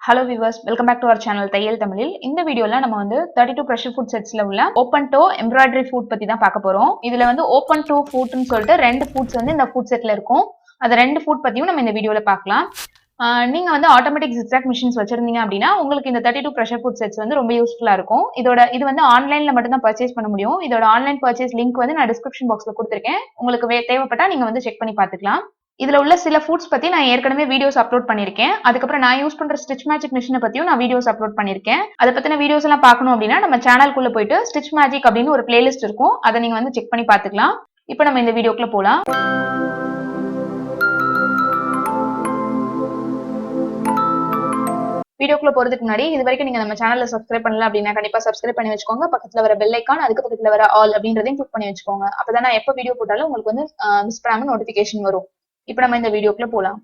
Hello viewers, welcome back to our channel Thaiyal Tamilil. இந்த வீடியோல நம்ம வந்து 32 pressure foot setsல உள்ள open toe embroidery foot பத்தி தான் பார்க்க போறோம். இதுல வந்து open toe foot ன்னு சொல்லிட்டு ரெண்டு foots வந்து இந்த foot setல இருக்கும். அந்த ரெண்டு foot பத்தியும் நம்ம இந்த வீடியோல பார்க்கலாம். நீங்க வந்து ஆட்டோமேட்டிக் zigzag machines வச்சிருந்தீங்க அப்படின்னா உங்களுக்கு இந்த 32 pressure foot sets வந்து ரொம்ப யூஸ்ஃபுல்லா இருக்கும். இது வந்து ஆன்லைன்ல மட்டும் தான் பர்ச்சேஸ் பண்ண முடியும். இதோட ஆன்லைன் பர்ச்சேஸ் லிங்க் வந்து நான் டிஸ்கிரிப்ஷன் பாக்ஸ்ல கொடுத்திருக்கேன். உங்களுக்கு தேவைப்பட்டா நீங்க வந்து செக் பண்ணி பார்த்துக்கலாம். இதுல உள்ள சில ஃபுட்ஸ் பத்தி நான் ஏற்கனவே வீடியோஸ் அப்லோட் பண்ணிருக்கேன். அதுக்கப்புறம் நான் யூஸ் பண்ற ஸ்டிச் மேஜிக் மிஷினை பத்தியும் நான் வீடியோஸ் அப்லோட் பண்ணிருக்கேன். அதை பத்தின வீடியோஸ் எல்லாம் பார்க்கணும் அப்படின்னா நம்ம சேனலுக்குள்ள போயிட்டு ஸ்டிச் மேஜிக் அப்படின்னு ஒரு பிளேலிஸ்ட் இருக்கும். அதை நீங்க வந்து செக் பண்ணி பார்த்துக்கலாம். இப்போ நம்ம இந்த வீடியோக்குள்ள போலாம். வீடியோக்குள்ள போறதுக்கு முன்னாடி இது வரைக்கும் நீங்க நம்ம சேனல்ல சப்ஸ்கிரைப் பண்ணல அப்படின்னா கண்டிப்பா சப்ஸ்கிரைப் பண்ணி வச்சுக்கோங்க. பக்கத்துல வர பெல் ஐக்கான், அதுக்கு பக்கத்துல வர ஆல் அப்படின்றதையும் கிளிக் பண்ணி வச்சுக்கோங்க. அப்பதான் நான் எப்ப வீடியோ போட்டாலும் உங்களுக்கு வந்து மிஸ் பண்ணாம நோட்டிபிகேஷன் வரும். இப்போ நம்ம இந்த வீடியோக்குள்ள போலாம்.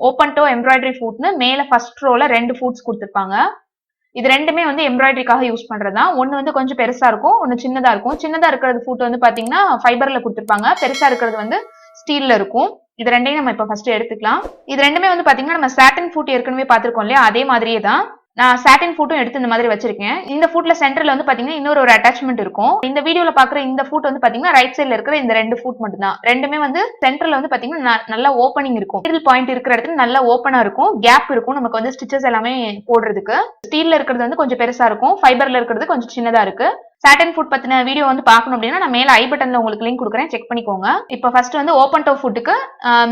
ஓப்பன் டோ எம்ப்ராய்டரி ஃபுட்னு மேல ஃபர்ஸ்ட் ரோல ரெண்டு ஃபுட்ஸ் கொடுத்துருப்பாங்க. இது ரெண்டுமே வந்து எம்ப்ராய்டரிக்காக யூஸ் பண்றதா. ஒன்னு வந்து கொஞ்சம் பெருசா இருக்கும், ஒன்னு சின்னதா இருக்கும். சின்னதா இருக்கிறது ஃபுட் வந்து பாத்தீங்கன்னா ஃபைபர்ல கொடுத்துருப்பாங்க. பெருசா இருக்கிறது வந்து ஸ்டீல்ல இருக்கும். இது ரெண்டையும் நம்ம இப்ப ஃபர்ஸ்ட் எடுத்துக்கலாம். இது ரெண்டுமே வந்து பாத்தீங்கன்னா நம்ம சாட்டின் ஃபுட் ஏற்கனவே பார்த்திருக்கோம் இல்லையா, அதே மாதிரியே தான் நான் சாட்டின் ஃபுட்டும் எடுத்து இந்த மாதிரி வச்சிருக்கேன். இந்த ஃபுட்ல சென்டர்ல வந்து பாத்தீங்கன்னா இன்னொரு ஒரு அட்டாச்மெண்ட் இருக்கும். இந்த வீடியோல பாக்குற இந்த ஃபுட் வந்து பாத்தீங்கன்னா ரைட் சைட்ல இருக்கிற இந்த ரெண்டு ஃபுட் மட்டும் தான். ரெண்டுமே வந்து சென்டர்ல வந்து பாத்தீங்கன்னா நல்லா ஓப்பனிங் இருக்கும். மிடில் பாயிண்ட் இருக்கிற இடத்துல நல்லா ஓப்பனா இருக்கும், கேப் இருக்கும் நமக்கு வந்து ஸ்டிச்சஸ் எல்லாமே போடுறதுக்கு. ஸ்டீல்ல இருக்கிறது வந்து கொஞ்சம் பெருசா இருக்கும், ஃபைபர்ல இருக்கிறது கொஞ்சம் சின்னதா இருக்கு. சாட்டின் ஃபுட் பத்தின வீடியோ வந்து பார்க்கணும் அப்படின்னா நான் மேல ஐ பட்டன்ல உங்களுக்கு லிங்க் கொடுக்குறேன், செக் பண்ணிக்கோங்க. இப்போ ஃபர்ஸ்ட் வந்து ஓப்பன் டோ ஃபுட்டுக்கு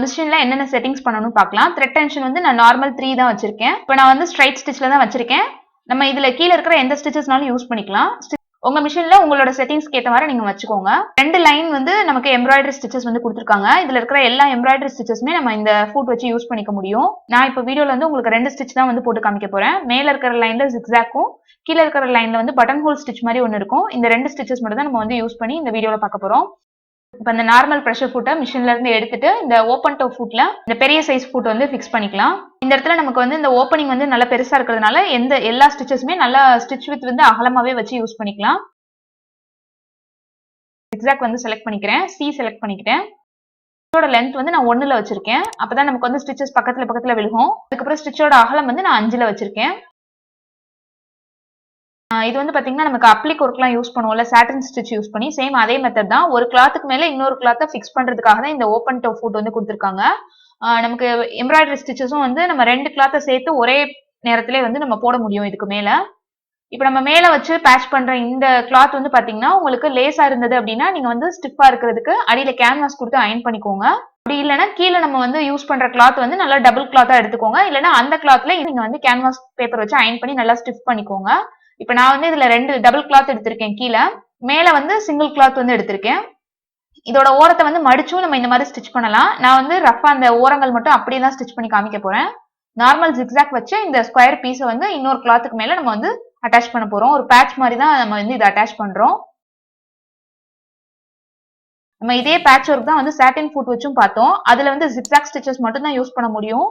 மிஷின்ல என்னென்ன செட்டிங்ஸ் பண்ணணும்னு பார்க்கலாம். த்ரெட் டென்ஷன் வந்து நான் நார்மல் 3 தான் வச்சிருக்கேன். இப்போ நான் வந்து ஸ்ட்ரைட் ஸ்டிச்ல தான் வச்சிருக்கேன். நம்ம இதுல கீழே இருக்கிற எந்த ஸ்டிச்சஸ்னாலும் யூஸ் பண்ணிக்கலாம். உங்க மிஷின்ல உங்களோட செட்டிங்ஸ்க்கு ஏற்ற மாதிரி நீங்க வச்சுக்கோங்க. ரெண்டு லைன் வந்து நமக்கு எம்ப்ராய்டரி ஸ்டிச்சஸ் வந்து கொடுத்துருக்காங்க. இதுல இருக்கிற எல்லா எம்ப்ராய்டரி ஸ்டிச்சஸுமே நம்ம இந்த ஃபுட் வச்சு யூஸ் பண்ணிக்க முடியும். நான் இப்போ வீடியோல வந்து உங்களுக்கு ரெண்டு ஸ்டிச் தான் வந்து போட்டு காமிக்க போறேன். மேல இருக்கிற லைன்ல ஜிக்ஸாக்கும், கீழே இருக்கிற லைன்ல வந்து பட்டன் ஹோல் ஸ்டிச் மாதிரி ஒன்று இருக்கும். இந்த ரெண்டு ஸ்டிச்சஸ் மட்டும் தான் நம்ம வந்து யூஸ் பண்ணி இந்த வீடியோல பார்க்க போறோம். இப்போ இந்த நார்மல் ப்ரெஷர் ஃபுட்டை மிஷின்ல இருந்து எடுத்துட்டு இந்த ஓப்பன் டோ ஃபுட்ல இந்த பெரிய சைஸ் ஃபுட் வந்து ஃபிக்ஸ் பண்ணிக்கலாம். இந்த இடத்துல நமக்கு வந்து இந்த ஓப்பனிங் வந்து நல்லா பெருசா இருக்கிறதுனால எல்லா ஸ்டிச்சஸுமே நல்லா ஸ்டிச் வித் வந்து அகலமாவே வச்சு யூஸ் பண்ணிக்கலாம். எக்ஸாக்ட் வந்து செலக்ட் பண்ணிக்கிறேன், சி செலக்ட் பண்ணிக்கிறேன். ஸ்டிச்சோட லென்த் வந்து நான் 1ல வச்சிருக்கேன். அப்பதான் நமக்கு வந்து ஸ்டிச்சஸ் பக்கத்துல விழுகும். அதுக்கப்புறம் ஸ்டிச்சோட அகலம் வந்து நான் 5ல வச்சிருக்கேன். இது வந்து பாத்தீங்கன்னா நமக்கு அப்ளிக் ஒர்க்லாம் யூஸ் பண்ணுவோம்ல, சாட்டின் ஸ்டிச் யூஸ் பண்ணி, சேம் அதே மெத்தட் தான். ஒரு கிளாத்துக்கு மேல இன்னொரு கிளாத்தை ஃபிக்ஸ் பண்றதுக்காக தான் இந்த ஓப்பன் டோ ஃபுட் வந்து கொடுத்துருக்காங்க. நமக்கு எம்ப்ராய்டரி ஸ்டிச்சஸும் வந்து நம்ம ரெண்டு கிளாத்தை சேர்த்து ஒரே நேரத்திலே வந்து நம்ம போட முடியும் இதுக்கு மேல. இப்போ நம்ம மேல வச்சு பேட்ச் பண்ற இந்த கிளாத் வந்து பாத்தீங்கன்னா உங்களுக்கு லேசா இருந்தது அப்படின்னா நீங்க வந்து ஸ்டிஃபா இருக்கிறதுக்கு அடியில கேன்வாஸ் கொடுத்து அயன் பண்ணிக்கோங்க. அப்படி இல்லைன்னா கீழே நம்ம வந்து யூஸ் பண்ற கிளாத் வந்து நல்லா டபுள் கிளாத்தா எடுத்துக்கோங்க. இல்லைன்னா அந்த கிளாத்ல நீங்க வந்து கேன்வாஸ் பேப்பர் வச்சு அயன் பண்ணி நல்லா ஸ்டிஃப் பண்ணிக்கோங்க. இப்ப நான் வந்து இதுல ரெண்டு டபுள் கிளாத் எடுத்திருக்கேன், கீழே மேல வந்து சிங்கிள் கிளாத் வந்து எடுத்திருக்கேன். இதோட ஓரத்தை வந்து மடிச்சும் நம்ம இந்த மாதிரி ஸ்டிச் பண்ணலாம். நான் வந்து ரஃபா அந்த ஓரங்கள் மட்டும் அப்படியே தான் ஸ்டிச் பண்ணி காமிக்க போறேன். நார்மல் ஜிக்ஸாக் வச்சு இந்த ஸ்கொயர் பீஸை வந்து இன்னொரு கிளாத்துக்கு மேல நம்ம வந்து அட்டாச் பண்ண போறோம். ஒரு பேட்ச் மாதிரி தான் நம்ம வந்து இதை அட்டாச் பண்றோம். நம்ம இதே பேட்ச் ஒர்க் தான் வந்து சாட்டின் ஃபுட் வச்சும் பார்த்தோம். அதுல வந்து ஜிக்ஸாக் ஸ்டிச்சஸ் மட்டும் தான் யூஸ் பண்ண முடியும்.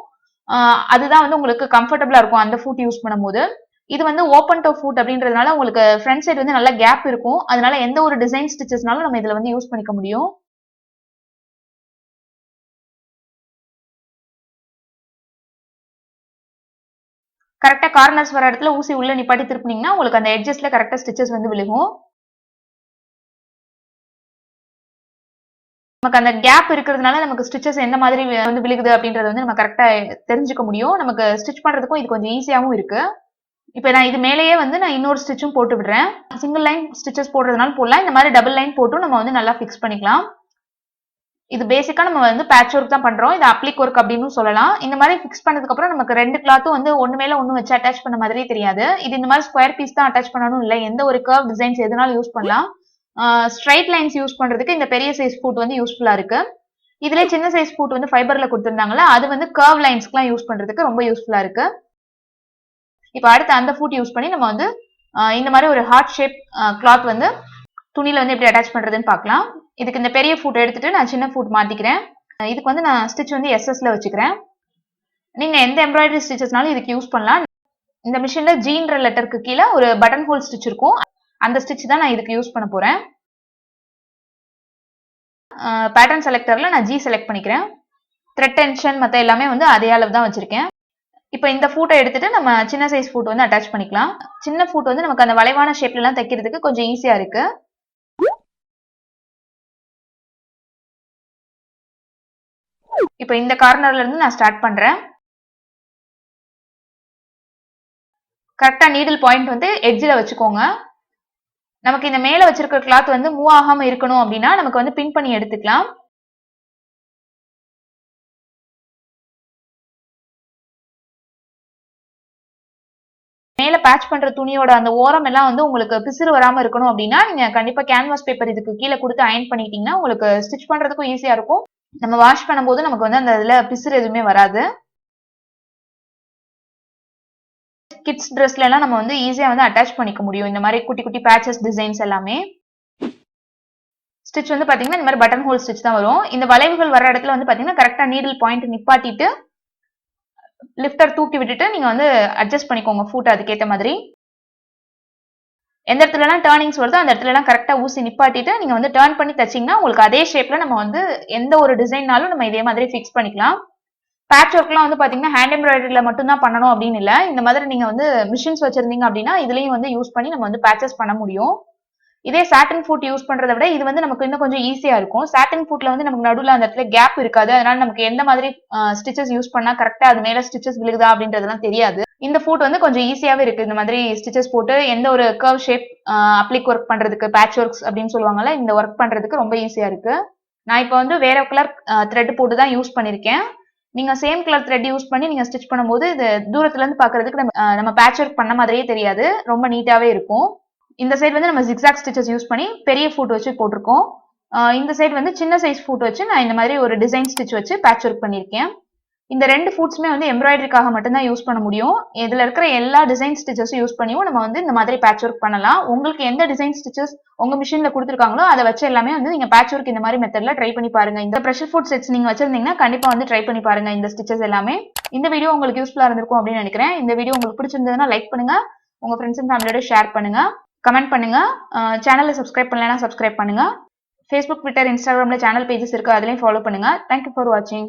அதுதான் வந்து உங்களுக்கு கம்ஃபர்டபுளா இருக்கும் அந்த ஃபுட் யூஸ் பண்ணும்போது. இது வந்து ஓப்பன் டோ ஃபுட் அப்படின்றதுனால உங்களுக்கு ஃப்ரண்ட் சைடு வந்து நல்ல கேப் இருக்கும். அதனால எந்த ஒரு டிசைன் ஸ்டிச்சஸ்னாலும் நம்ம இதுல வந்து யூஸ் பண்ணிக்க முடியும். கரெக்டா கார்னர்ஸ் வர இடத்துல ஊசி உள்ள நிப்பாட்டி திருப்பினீங்கன்னா உங்களுக்கு அந்த எட்ஜஸ்ல கரெக்டா ஸ்டிச்சஸ் வந்து விழுகும். நமக்கு அந்த கேப் இருக்கிறதுனால நமக்கு ஸ்டிச்சஸ் எந்த மாதிரி வந்து விழுகுது அப்படின்றத வந்து நம்ம கரெக்டா தெரிஞ்சுக்க முடியும். நமக்கு ஸ்டிச் பண்றதுக்கும் இது கொஞ்சம் ஈஸியாவும் இருக்கு. இப்ப நான் இது மேலேயே வந்து நான் இன்னொரு ஸ்டிச்சும் போட்டு விடுறேன். சிங்கிள் லைன் ஸ்டிச்சஸ் போடுறதுனால போடலாம், இந்த மாதிரி டபுள் லைன் போட்டும் நம்ம வந்து நல்லா ஃபிக்ஸ் பண்ணிக்கலாம். இது பேசிக்கா நம்ம வந்து பேட்ச் ஒர்க் தான் பண்றோம். இது அப்ளிக் ஒர்க் அப்படின்னு சொல்லலாம். இந்த மாதிரி ஃபிக்ஸ் பண்ணதுக்கு அப்புறம் நமக்கு ரெண்டு கிளாத்தும் வந்து ஒண்ணு மேல ஒண்ணு வச்சு அட்டாச் பண்ண மாதிரியே தெரியாது. இது இந்த மாதிரி ஸ்கொயர் பீஸ் தான் அட்டாச் பண்ணணும் இல்லை, எந்த ஒரு கர்வ் டிசைன்ஸ் எதுனாலும் யூஸ் பண்ணலாம். ஸ்ட்ரைட் லைன்ஸ் யூஸ் பண்றதுக்கு இந்த பெரிய சைஸ் ஃபுட் வந்து யூஸ்ஃபுல்லா இருக்கு. இதுல சின்ன சைஸ் ஃபுட் வந்து ஃபைபர்ல கொடுத்திருந்தாங்களா, அது வந்து கர்வ் லைன்ஸ்க்குலாம் யூஸ் பண்றதுக்கு ரொம்ப யூஸ்ஃபுல்லா இருக்கு. இப்ப அடுத்து அந்த ஃபுட் யூஸ் பண்ணி நம்ம வந்து இந்த மாதிரி ஒரு ஹார்ட் ஷேப் கிளாத் வந்து துணியில வந்து எப்படி அட்டாச் பண்றதுன்னு பார்க்கலாம். இதுக்கு இந்த பெரிய ஃபுட் எடுத்துட்டு நான் சின்ன ஃபுட் மாத்திக்கிறேன். இதுக்கு வந்து நான் ஸ்டிச் வந்து எஸ்எஸ்ல வச்சுக்கிறேன். நீங்க எந்த எம்ப்ராய்டரி ஸ்டிச்சஸ்னாலும் இதுக்கு யூஸ் பண்ணலாம். இந்த மிஷின்ல ஜீன்ற லெட்டருக்கு கீழே ஒரு பட்டன் ஹோல் ஸ்டிச் இருக்கும். அந்த ஸ்டிச் தான் நான் இதுக்கு யூஸ் பண்ண போறேன். பேட்டர்ன் செலக்டர்ல நான் ஜி செலக்ட் பண்ணிக்கிறேன். த்ரெட் டென்ஷன் மத்த எல்லாமே வந்து அதே அளவு தான் வச்சிருக்கேன். இப்போ இந்த ஃபூட்டை எடுத்துட்டு நம்ம சின்ன சைஸ் ஃபூட் வந்து அட்டாச் பண்ணிக்கலாம். சின்ன ஃபூட் வந்து நமக்கு அந்த வளைவான ஷேப்ல எல்லாம் தைக்கிறதுக்கு கொஞ்சம் ஈஸியா இருக்கு. இப்போ இந்த கார்னர்ல இருந்து நான் ஸ்டார்ட் பண்றேன். கரெக்டா நீடில் பாயிண்ட் வந்து எட்ஜ்ல வச்சுக்கோங்க. நமக்கு இந்த மேல வச்சிருக்கிற கிளாத் வந்து மூவ் ஆகாம இருக்கணும் அப்படின்னா நமக்கு வந்து பின் பண்ணி எடுத்துக்கலாம். மேல பேட்ச் பண்ற துணியோட அந்த ஓரம் எல்லாம் வந்து உங்களுக்கு பிசுறு வராம இருக்கணும் அப்படின்னா நீங்க கண்டிப்பா கேன்வாஸ் பேப்பர் இதுக்கு கீழே கொடுத்து அயன் பண்ணிட்டீங்கன்னா உங்களுக்கு ஸ்டிச் பண்றதுக்கும் ஈஸியா இருக்கும். நம்ம வாஷ் பண்ணும்போது நமக்கு வந்து அந்த இதுல பிசுறு எதுவுமே வராது. கிட்ஸ் ட்ரெஸ்ல எல்லாம் நம்ம வந்து ஈஸியா வந்து அட்டாச் பண்ணிக்க முடியும் இந்த மாதிரி குட்டி குட்டி பேச்சஸ் டிசைன்ஸ் எல்லாமே. ஸ்டிச் வந்து பாத்தீங்கன்னா இந்த மாதிரி பட்டன் ஹோல் ஸ்டிச் தான் வரும். இந்த வளைவுகள் வர இடத்துல வந்து பாத்தீங்கன்னா கரெக்டா நீடில் பாயிண்ட் நிப்பாட்டிட்டு லிஃப்டர் தூக்கி விட்டுட்டு நீங்க வந்து அட்ஜஸ்ட் பண்ணிக்கோங்க ஃபூட் அதுக்கேற்ற மாதிரி. எந்த இடத்துல எல்லாம் டர்னிங்ஸ் வருதோ அந்த இடத்துல எல்லாம் கரெக்டா ஊசி நிப்பாட்டிட்டு நீங்க வந்து டர்ன் பண்ணி தச்சீங்கன்னா உங்களுக்கு அதே ஷேப்ல நம்ம வந்து எந்த ஒரு டிசைன்னாலும் நம்ம இதே மாதிரி ஃபிக்ஸ் பண்ணிக்கலாம். பேட்ச் ஒர்க்லாம் வந்து பாத்தீங்கன்னா ஹேண்ட் எம்ப்ராய்டரியில மட்டும் தான் பண்ணணும் அப்படின்னு இல்ல. இந்த மாதிரி நீங்க வந்து மிஷின்ஸ் வச்சிருந்தீங்க அப்படின்னா இதுலயும் வந்து யூஸ் பண்ணி நம்ம வந்து பேச்சஸ் பண்ண முடியும். இதே சாட்டின் ஃபுட் யூஸ் பண்றதை விட இது வந்து நமக்கு இன்னும் கொஞ்சம் ஈஸியா இருக்கும். சாட்டின் ஃபுட்ல வந்து நமக்கு நடுவுல அந்த இடத்துல கேப் இருக்காது. அதனால நமக்கு எந்த மாதிரி ஸ்டிச்சஸ் யூஸ் பண்ணா கரெக்டா அது மேல ஸ்டிச்சஸ் விழுகுதா அப்படின்றதெல்லாம் தெரியாது. இந்த ஃபுட் வந்து கொஞ்சம் ஈஸியாவே இருக்கு. இந்த மாதிரி ஸ்டிச்சஸ் போட்டு எந்த ஒரு கர்வ் ஷேப் அப்ளிக் ஒர்க் பண்றதுக்கு பேட்ச் ஒர்க்ஸ் அப்படின்னு சொல்லுவாங்கல்ல, இந்த ஒர்க் பண்றதுக்கு ரொம்ப ஈஸியா இருக்கு. நான் இப்போ வந்து வேற கலர் த்ரெட் போட்டு தான் யூஸ் பண்ணிருக்கேன். நீங்க சேம் கலர் த்ரெட் யூஸ் பண்ணி நீங்க ஸ்டிச் பண்ணும்போது இது தூரத்துல இருந்து பாக்குறதுக்கு நம்ம பேட்ச் ஒர்க் பண்ண மாதிரியே தெரியாது. ரொம்ப நீட்டாவே இருக்கும். இந்த சைடு வந்து நம்ம ஜிக்ஸாக் ஸ்டிச்சஸ் யூஸ் பண்ணி பெரிய ஃபுட் வச்சு போட்டிருக்கோம். இந்த சைடு வந்து சின்ன சைஸ் ஃபுட் வச்சு நான் இந்த மாதிரி ஒரு டிசைன் ஸ்டிச் வச்சு பேட்ச் ஒர்க் பண்ணியிருக்கேன். இந்த ரெண்டு ஃபுட்ஸுமே வந்து எம்ப்ராய்டரிக்காக மட்டும்தான் யூஸ் பண்ண முடியும். இதுல இருக்கிற எல்லா டிசைன் ஸ்டிச்சஸும் யூஸ் பண்ணியும் நம்ம வந்து இந்த மாதிரி பேட்ச் ஒர்க் பண்ணலாம். உங்களுக்கு எந்த டிசைன் ஸ்டிச்சஸ் உங்க மிஷின்ல கொடுத்துருக்காங்களோ அதை வச்சு எல்லாமே வந்து நீங்க பேட்ச் ஒர்க் இந்த மாதிரி மெத்தட்ல ட்ரை பண்ணி பாருங்க. இந்த ப்ரெஷர் ஃபுட் செட்ஸ் நீங்க வச்சிருந்தீங்கன்னா கண்டிப்பா வந்து ட்ரை பண்ணி பாருங்க இந்த ஸ்டிச்சஸ் எல்லாமே. இந்த வீடியோ உங்களுக்கு யூஸ்ஃபுல்லா இருந்திருக்கும் அப்படின்னு நினைக்கிறேன். இந்த வீடியோ உங்களுக்கு பிடிச்சிருந்ததுன்னா லைக் பண்ணுங்க, உங்க ஃப்ரெண்ட்ஸ் அண்ட் ஃபேமிலியோட ஷேர் பண்ணுங்க, கமெண்ட் பண்ணுங்க, சேனலை சப்ஸ்கிரைப் பண்ணலைன்னா சப்ஸ்கிரைப் பண்ணுங்க. ஃபேஸ்புக், ட்விட்டர், இன்ஸ்டாகிராம்ல சேனல் பேஜஸ் இருக்கு, அதுலயும் ஃபாலோ பண்ணுங்க. தேங்க்யூ ஃபார் வாட்சிங்.